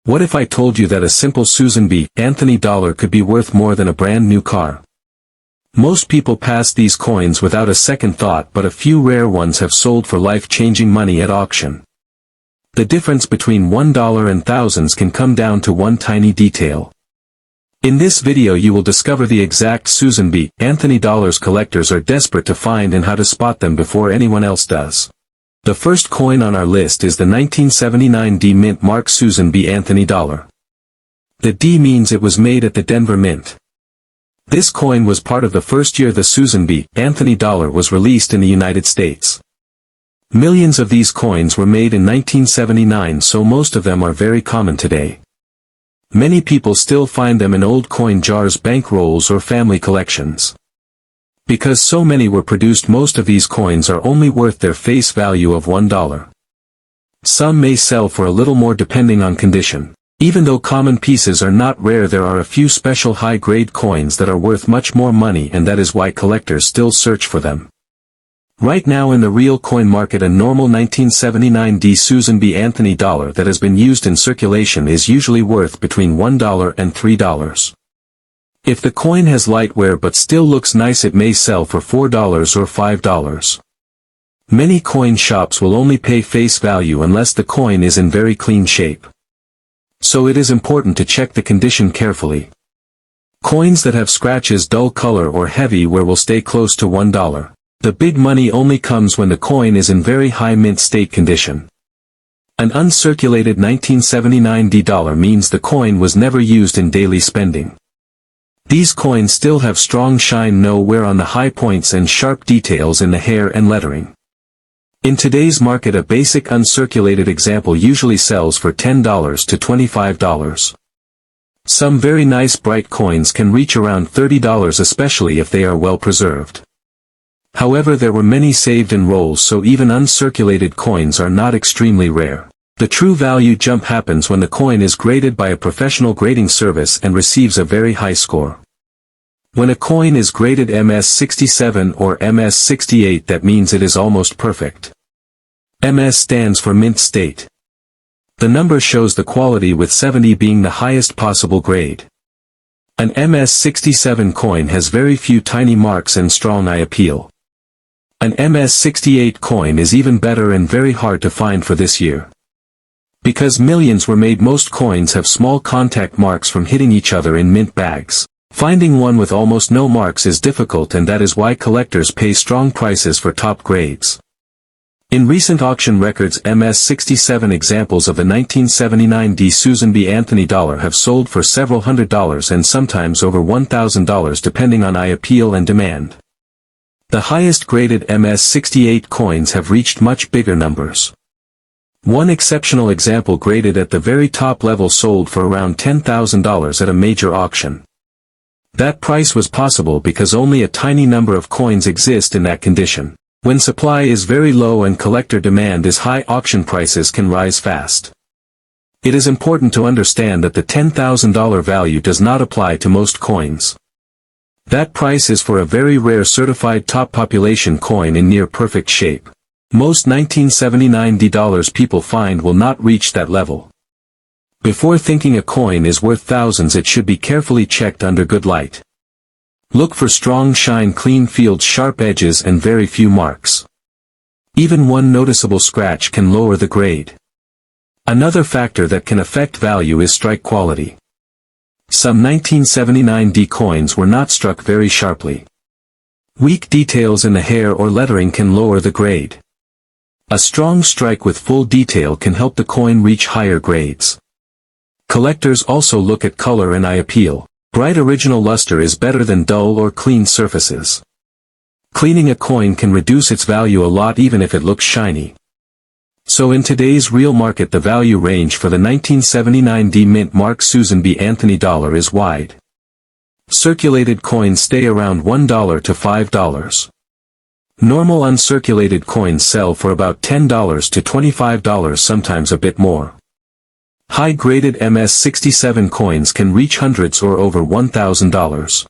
What if I told you that a simple Susan B. Anthony dollar could be worth more than a brand new car? Most people pass these coins without a second thought, but a few rare ones have sold for life-changing money at auction. The difference between $1 and thousands can come down to one tiny detail. In this video you will discover the exact Susan B. Anthony dollars collectors are desperate to find and how to spot them before anyone else does. The first coin on our list is the 1979 D Mint Mark Susan B. Anthony dollar. The D means it was made at the Denver Mint. This coin was part of the first year the Susan B. Anthony dollar was released in the United States. Millions of these coins were made in 1979, so most of them are very common today. Many people still find them in old coin jars, bank rolls, or family collections. Because so many were produced, most of these coins are only worth their face value of $1. Some may sell for a little more depending on condition. Even though common pieces are not rare, there are a few special high-grade coins that are worth much more money, and that is why collectors still search for them. Right now in the real coin market, a normal 1979 D Susan B. Anthony dollar that has been used in circulation is usually worth between $1 and $3. If the coin has light wear but still looks nice, it may sell for $4 or $5. Many coin shops will only pay face value unless the coin is in very clean shape. So it is important to check the condition carefully. Coins that have scratches, dull color, or heavy wear will stay close to $1. The big money only comes when the coin is in very high mint state condition. An uncirculated 1979 D dollar means the coin was never used in daily spending. These coins still have strong shine, no wear on the high points, and sharp details in the hair and lettering. In today's market, a basic uncirculated example usually sells for $10 to $25. Some very nice bright coins can reach around $30, especially if they are well preserved. However, there were many saved in rolls, so even uncirculated coins are not extremely rare. The true value jump happens when the coin is graded by a professional grading service and receives a very high score. When a coin is graded MS67 or MS68, that means it is almost perfect. MS stands for mint state. The number shows the quality, with 70 being the highest possible grade. An MS67 coin has very few tiny marks and strong eye appeal. An MS68 coin is even better and very hard to find for this year. Because millions were made, most coins have small contact marks from hitting each other in mint bags. Finding one with almost no marks is difficult, and that is why collectors pay strong prices for top grades. In recent auction records, MS67 examples of the 1979 D Susan B. Anthony dollar have sold for several $100s and sometimes over $1,000 depending on eye appeal and demand. The highest graded MS68 coins have reached much bigger numbers. One exceptional example graded at the very top level sold for around $10,000 at a major auction. That price was possible because only a tiny number of coins exist in that condition. When supply is very low and collector demand is high, auction prices can rise fast. It is important to understand that the $10,000 value does not apply to most coins. That price is for a very rare certified top population coin in near perfect shape. Most 1979 D dollars people find will not reach that level. Before thinking a coin is worth thousands, it should be carefully checked under good light. Look for strong shine, clean fields, sharp edges, and very few marks. Even one noticeable scratch can lower the grade. Another factor that can affect value is strike quality. Some 1979 D coins were not struck very sharply. Weak details in the hair or lettering can lower the grade. A strong strike with full detail can help the coin reach higher grades. Collectors also look at color and eye appeal. Bright original luster is better than dull or clean surfaces. Cleaning a coin can reduce its value a lot even if it looks shiny. So in today's real market, the value range for the 1979 D Mint Mark Susan B. Anthony dollar is wide. Circulated coins stay around $1 to $5. Normal uncirculated coins sell for about $10 to $25, sometimes a bit more. High-graded MS67 coins can reach hundreds or over $1,000.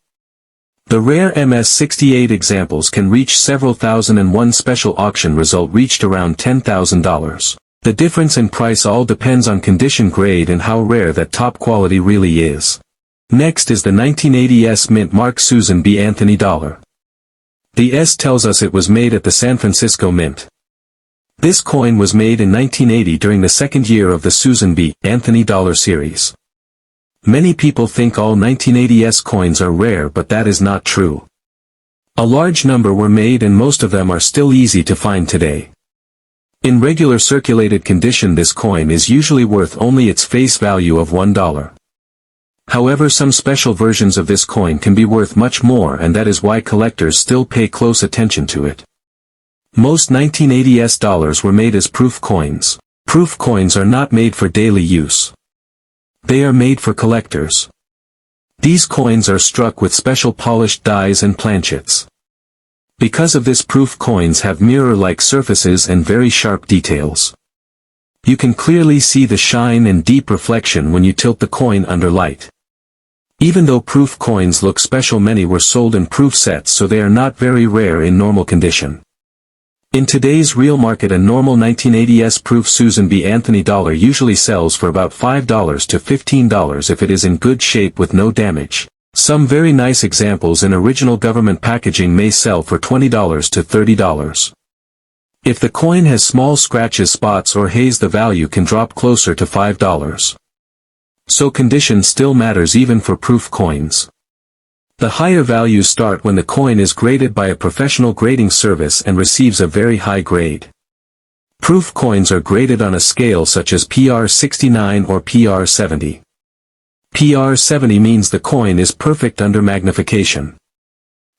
The rare MS68 examples can reach several thousand, and one special auction result reached around $10,000. The difference in price all depends on condition, grade, and how rare that top quality really is. Next is the 1980 S Mint Mark Susan B. Anthony dollar. The S tells us it was made at the San Francisco Mint. This coin was made in 1980 during the second year of the Susan B. Anthony dollar series. Many people think all 1980 S coins are rare, but that is not true. A large number were made and most of them are still easy to find today. In regular circulated condition, this coin is usually worth only its face value of $1. However, some special versions of this coin can be worth much more, and that is why collectors still pay close attention to it. Most 1980 S dollars were made as proof coins. Proof coins are not made for daily use. They are made for collectors. These coins are struck with special polished dies and planchets. Because of this, proof coins have mirror-like surfaces and very sharp details. You can clearly see the shine and deep reflection when you tilt the coin under light. Even though proof coins look special, many were sold in proof sets, so they are not very rare in normal condition. In today's real market, a normal 1980 S proof Susan B. Anthony dollar usually sells for about $5 to $15 if it is in good shape with no damage. Some very nice examples in original government packaging may sell for $20 to $30. If the coin has small scratches, spots, or haze, the value can drop closer to $5. So condition still matters even for proof coins. The higher values start when the coin is graded by a professional grading service and receives a very high grade. Proof coins are graded on a scale such as PR69 or PR70. PR70 means the coin is perfect under magnification.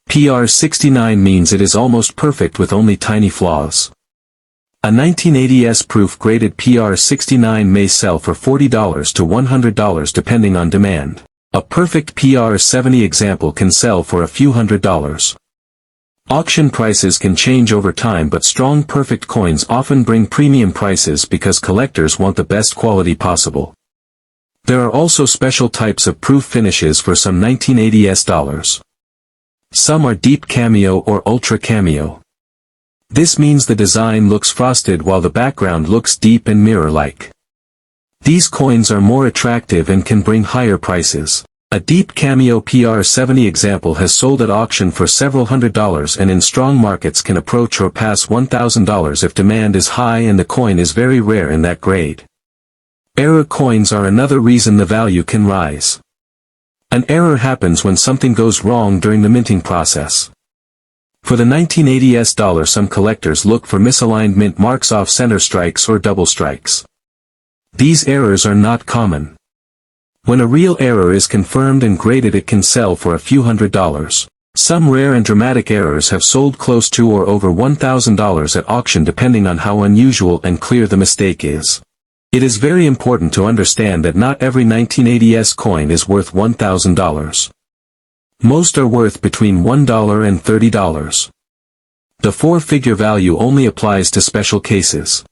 PR69 means it is almost perfect with only tiny flaws. A 1980 S proof graded PR69 may sell for $40 to $100 depending on demand. A perfect PR70 example can sell for a few $100s. Auction prices can change over time, but strong perfect coins often bring premium prices because collectors want the best quality possible. There are also special types of proof finishes for some 1980 S dollars. Some are deep cameo or ultra cameo. This means the design looks frosted while the background looks deep and mirror-like. These coins are more attractive and can bring higher prices. A deep cameo PR70 example has sold at auction for several $100s and in strong markets can approach or pass $1,000 if demand is high and the coin is very rare in that grade. Error coins are another reason the value can rise. An error happens when something goes wrong during the minting process. For the 1980 S dollar, some collectors look for misaligned mint marks, off center strikes, or double strikes. These errors are not common. When a real error is confirmed and graded, it can sell for a few $100s. Some rare and dramatic errors have sold close to or over $1,000 at auction depending on how unusual and clear the mistake is. It is very important to understand that not every 1980 S coin is worth $1,000. Most are worth between $1 and $30. The four-figure value only applies to special cases.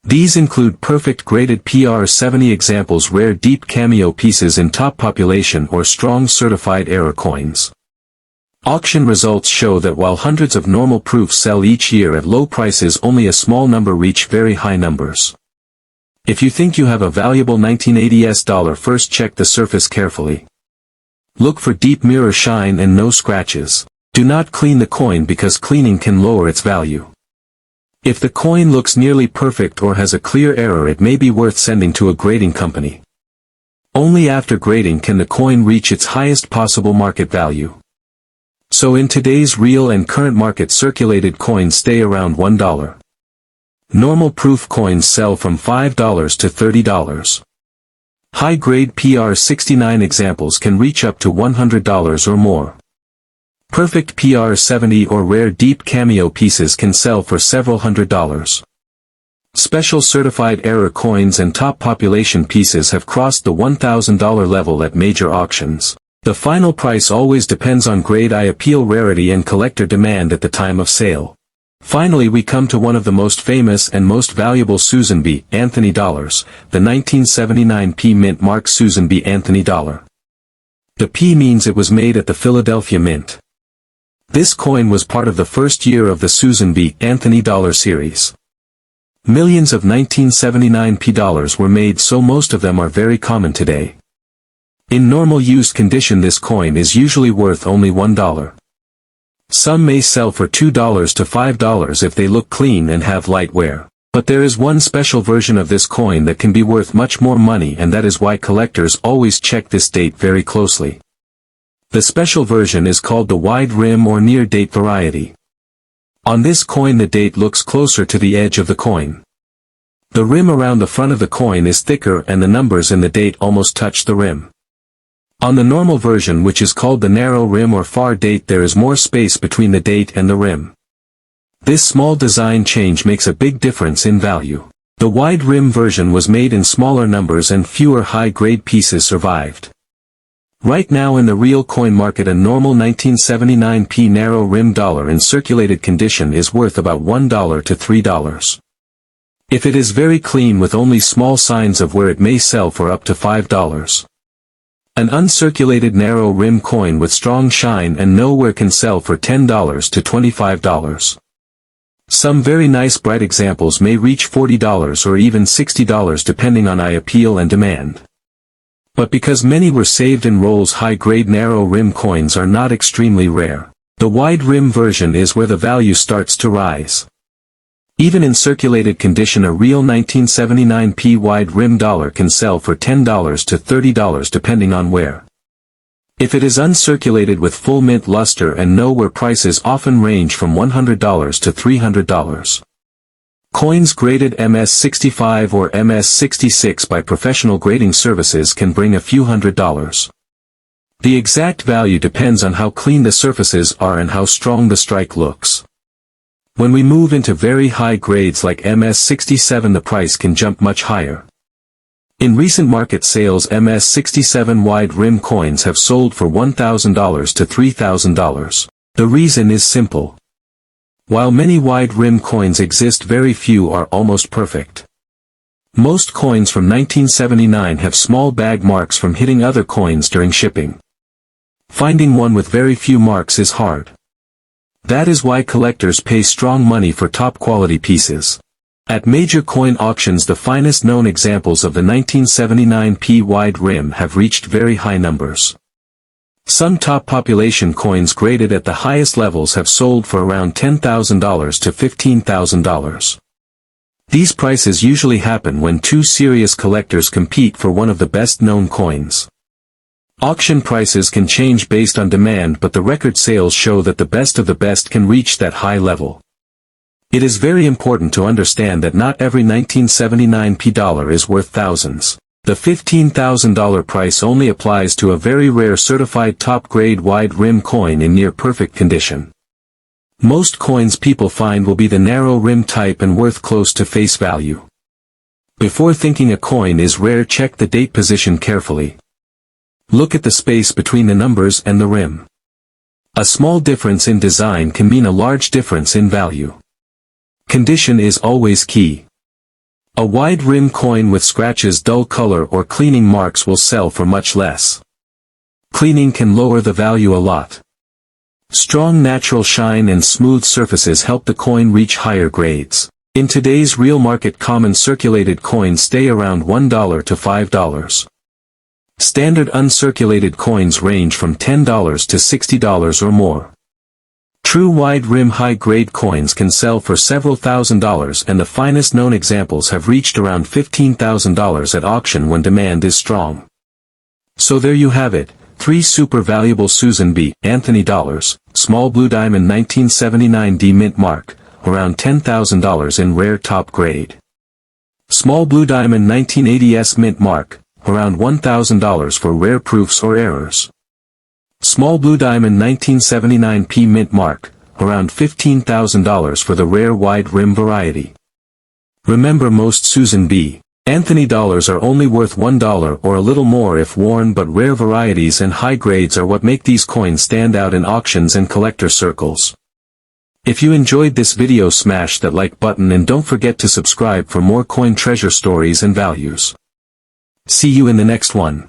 These include perfect graded PR70 examples, rare deep cameo pieces in top population, or strong certified error coins. Auction results show that while hundreds of normal proofs sell each year at low prices, only a small number reach very high numbers. If you think you have a valuable 1980 S dollar, first check the surface carefully. Look for deep mirror shine and no scratches. Do not clean the coin because cleaning can lower its value. If the coin looks nearly perfect or has a clear error, it may be worth sending to a grading company. Only after grading can the coin reach its highest possible market value. So in today's real and current market, circulated coins stay around $1. Normal proof coins sell from $5 to $30. High-grade PR69 examples can reach up to $100 or more. Perfect PR70 or rare deep cameo pieces can sell for several $100s. Special certified error coins and top population pieces have crossed the $1,000 level at major auctions. The final price always depends on grade, appeal, rarity, and collector demand at the time of sale. Finally, we come to one of the most famous and most valuable Susan B. Anthony dollars, the 1979 P Mint Mark Susan B. Anthony dollar. The P means it was made at the Philadelphia Mint. This coin was part of the first year of the Susan B. Anthony dollar series. Millions of 1979 P dollars were made, so most of them are very common today. In normal used condition, this coin is usually worth only $1. Some may sell for $2 to $5 if they look clean and have light wear. But there is one special version of this coin that can be worth much more money, and that is why collectors always check this date very closely. The special version is called the wide rim or near date variety. On this coin the date looks closer to the edge of the coin. The rim around the front of the coin is thicker and the numbers in the date almost touch the rim. On the normal version, which is called the narrow rim or far date, there is more space between the date and the rim. This small design change makes a big difference in value. The wide rim version was made in smaller numbers and fewer high-grade pieces survived. Right now in the real coin market, a normal 1979 P narrow rim dollar in circulated condition is worth about $1 to $3. If it is very clean with only small signs of wear, it may sell for up to $5. An uncirculated narrow rim coin with strong shine and no wear can sell for $10 to $25. Some very nice bright examples may reach $40 or even $60 depending on eye appeal and demand. But because many were saved in rolls, high-grade narrow rim coins are not extremely rare. The wide rim version is where the value starts to rise. Even in circulated condition, a real 1979 P wide rim dollar can sell for $10 to $30 depending on wear. If it is uncirculated with full mint luster and no wear, prices often range from $100 to $300. Coins graded MS-65 or MS-66 by professional grading services can bring a few $100s. The exact value depends on how clean the surfaces are and how strong the strike looks. When we move into very high grades like MS-67, the price can jump much higher. In recent market sales, MS-67 wide rim coins have sold for $1,000 to $3,000. The reason is simple. While many wide rim coins exist, very few are almost perfect. Most coins from 1979 have small bag marks from hitting other coins during shipping. Finding one with very few marks is hard. That is why collectors pay strong money for top quality pieces. At major coin auctions, the finest known examples of the 1979 P wide rim have reached very high numbers. Some top population coins graded at the highest levels have sold for around $10,000 to $15,000. These prices usually happen when two serious collectors compete for one of the best known coins. Auction prices can change based on demand, but the record sales show that the best of the best can reach that high level. It is very important to understand that not every 1979 P dollar is worth thousands. The $15,000 price only applies to a very rare certified top-grade wide rim coin in near-perfect condition. Most coins people find will be the narrow rim type and worth close to face value. Before thinking a coin is rare, check the date position carefully. Look at the space between the numbers and the rim. A small difference in design can mean a large difference in value. Condition is always key. A wide rim coin with scratches, dull color, or cleaning marks will sell for much less. Cleaning can lower the value a lot. Strong natural shine and smooth surfaces help the coin reach higher grades. In today's real market, common circulated coins stay around $1 to $5. Standard uncirculated coins range from $10 to $60 or more. True wide rim high-grade coins can sell for several $1,000s, and the finest known examples have reached around $15,000 at auction when demand is strong. So there you have it, 3 super valuable Susan B. Anthony dollars, small blue diamond 1979 D mint mark, around $10,000 in rare top grade. Small blue diamond 1980 S mint mark, around $1,000 for rare proofs or errors. Small blue diamond 1979 P mint mark, around $15,000 for the rare wide rim variety. Remember, most Susan B. Anthony dollars are only worth $1 or a little more if worn, but rare varieties and high grades are what make these coins stand out in auctions and collector circles. If you enjoyed this video, smash that like button and don't forget to subscribe for more coin treasure stories and values. See you in the next one.